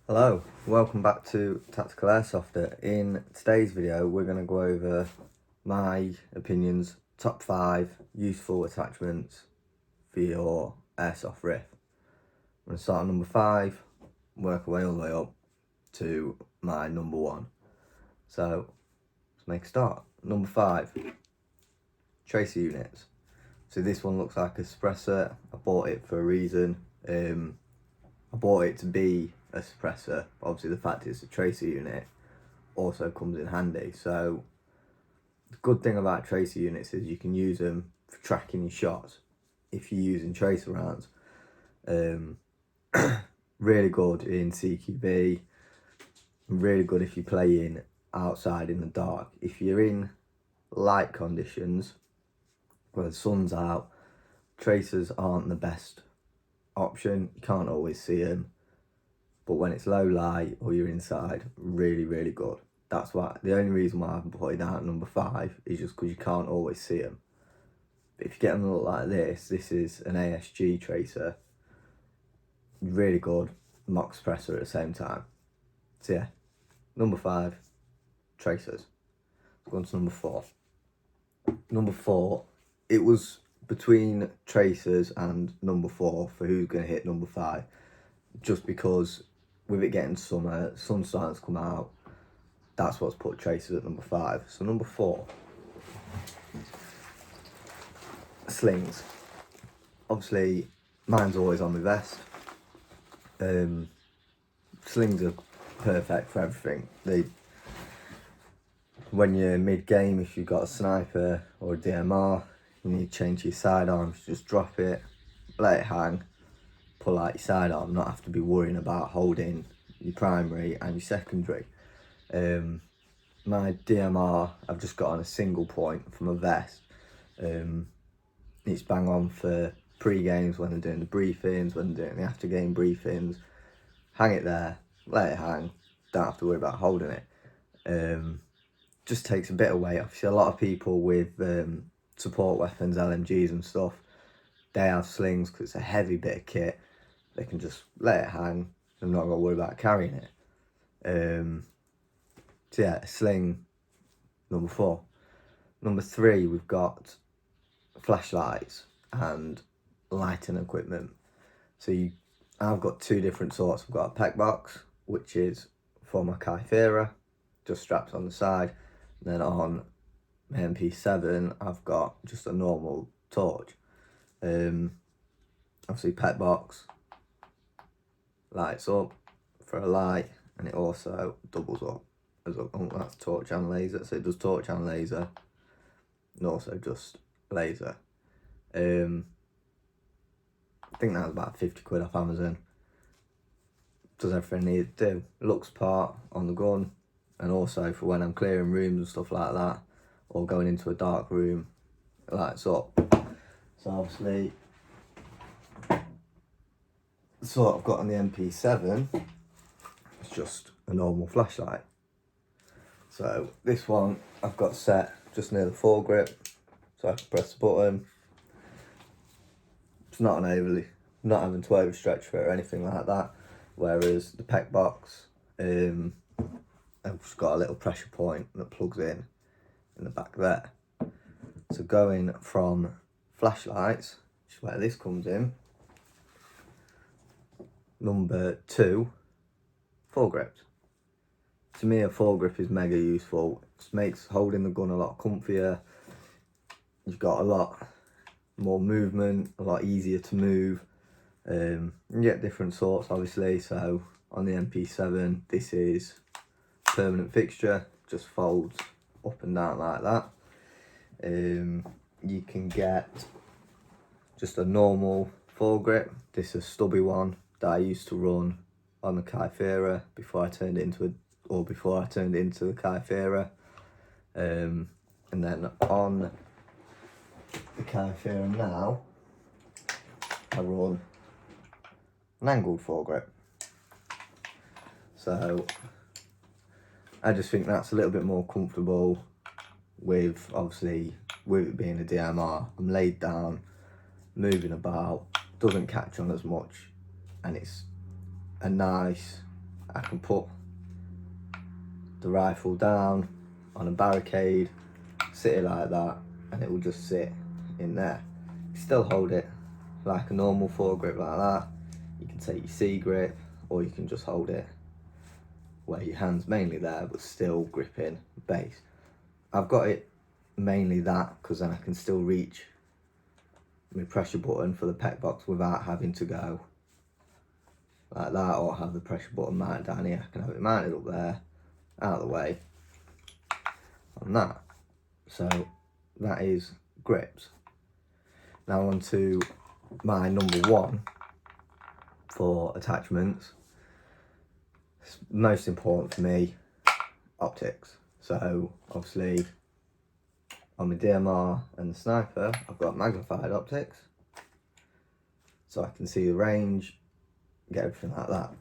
Hello, welcome back to Tactical Airsoft. In today's video we're going to go over my opinions, top 5 useful attachments for your Airsoft Riff. I'm going to start at number 5, work our way all the way up to my number 1. So let's make a start. Number 5, tracer units. So this one looks like a suppressor. I bought it for a reason. I bought it to be a suppressor. Obviously the fact it's a tracer unit also comes in handy. So the good thing about tracer units is you can use them for tracking your shots if you're using tracer rounds. Really good in CQB, really good if you're playing outside in the dark. If you're in light conditions where the sun's out, tracers aren't the best option. You can't always see them, but when it's low light or you're inside, really good. That's why the only reason why I've put it down at number 5 is just because you can't always see them. But if you get them to look like this is an ASG tracer, really good mock suppressor at the same time. So yeah, number 5, tracers. Let's go on to number 4. Number 4, it was between tracers and number 4 for who's going to hit number 5, just because with it getting summer, sun starting to come out, that's what's put tracers at number 5. So number 4, slings. Obviously mine's always on my vest. Slings are perfect for everything. When you're mid-game, if you've got a sniper or a DMR, you need to change your sidearms, just drop it, let it hang, pull out your sidearm, not have to be worrying about holding your primary and your secondary. My DMR, I've just got on a single point from a vest. It's bang on for pre-games when they're doing the briefings, when they're doing the after-game briefings. Hang it there, let it hang, don't have to worry about holding it. Just takes a bit of weight off. See, a lot of people with support weapons, LMGs and stuff, they have slings because it's a heavy bit of kit. They can just let it hang. I'm not going to worry about carrying it. So yeah, sling, number 4. Number 3, we've got flashlights and lighting equipment. So I've got 2 different sorts. I've got a pack box, which is for my Kythera, just strapped on the side. And then on my MP7, I've got just a normal torch. Obviously pet box lights up for a light, and it also doubles up as that's torch and laser. So it does torch and laser, and also just laser. I think that was about 50 quid off Amazon. Does everything I need to do. Looks part on the gun, and also for when I'm clearing rooms and stuff like that, or going into a dark room, it lights up. So obviously, so what I've got on the MP7 is just a normal flashlight. So this one I've got set just near the foregrip, so I can press the button. It's not not having to overstretch for it or anything like that. Whereas the pec box, I've just got a little pressure point that plugs in the back there. So going from flashlights, which is where this comes in, number 2, foregrips. To me, a foregrip is mega useful. It makes holding the gun a lot comfier. You've got a lot more movement, a lot easier to move. You get different sorts, obviously. So on the MP7, this is permanent fixture, just folds up and down like that. You can get just a normal foregrip. This is a stubby one that I used to run on the Kythera before I turned it into the Kythera. And then on the Kythera now, I run an angled foregrip. So I just think that's a little bit more comfortable with, obviously, with it being a DMR. I'm laid down, moving about, doesn't catch on as much, and it's a nice I can put the rifle down on a barricade, sit it like that, and it will just sit in there. Still hold it like a normal foregrip like that. You can take your C-grip, or you can just hold it where your hand's mainly there but still gripping base. I've got it mainly that because then I can still reach my pressure button for the pec box without having to go like that or have the pressure button mounted down here. I can have it mounted up there, out of the way, on that. So that is grips. Now on to my number one for attachments. It's most important for me, optics. So obviously on my DMR and the sniper, I've got magnified optics, so I can see the range, get everything like that.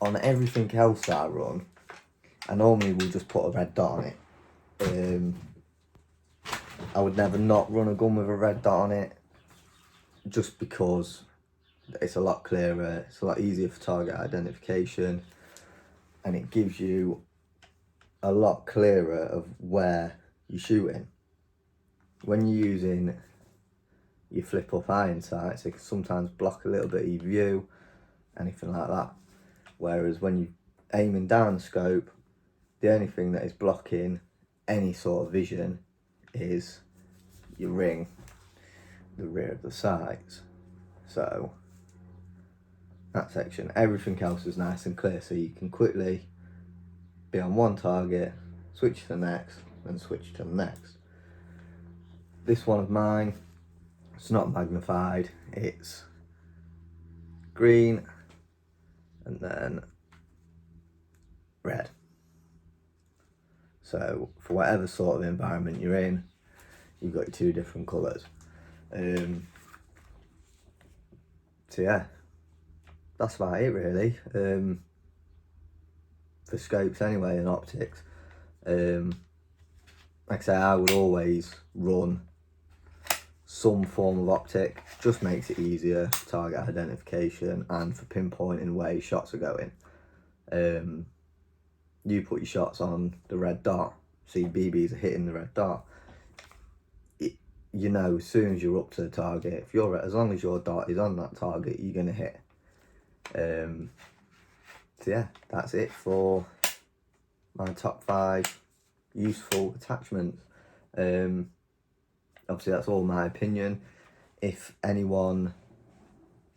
On everything else that I run, I normally will just put a red dot on it. I would never not run a gun with a red dot on it, just because it's a lot clearer, it's a lot easier for target identification, and it gives you a lot clearer of where you're shooting. When you're using your flip up iron sights, it can sometimes block a little bit of your view, anything like that. Whereas when you're aiming down the scope, the only thing that is blocking any sort of vision is your ring, the rear of the sights. So that section, everything else is nice and clear, so you can quickly be on one target, switch to the next, and switch to the next. This one of mine, it's not magnified, it's green and then red. So for whatever sort of environment you're in, you've got your two different colours. So yeah, that's about it really, for scopes anyway and optics. Like I say, I would always run some form of optic, just makes it easier for target identification and for pinpointing where your shots are going. You put your shots on the red dot, so your BBs are hitting the red dot. You know, as soon as you're up to the target, if you're as long as your dot is on that target, you're gonna hit. So yeah, that's it for my top 5 useful attachments. Obviously that's all my opinion. If anyone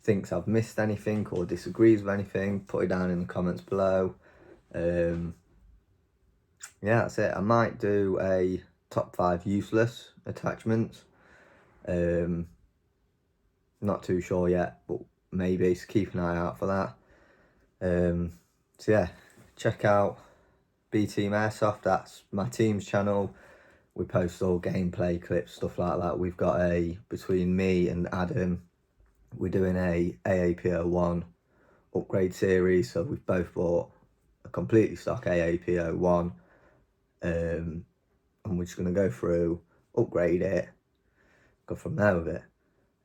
thinks I've missed anything or disagrees with anything, put it down in the comments below. Yeah, that's it. I might do a top 5 useless attachments. Not too sure yet, but maybe, so keep an eye out for that. So yeah, check out TeamAirsoft, that's my team's channel. We post all gameplay clips, stuff like that. We've got between me and Adam, we're doing a AAP01 upgrade series, so we've both bought a completely stock AAP01, and we're just going to go through, upgrade it, go from there with it.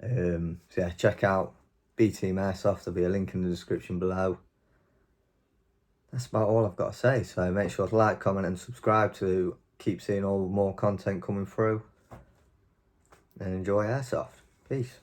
So yeah, check out TeamAirsoft, there'll be a link in the description below. That's about all I've got to say, so make sure to like, comment and subscribe to keep seeing all more content coming through, and enjoy Airsoft. Peace.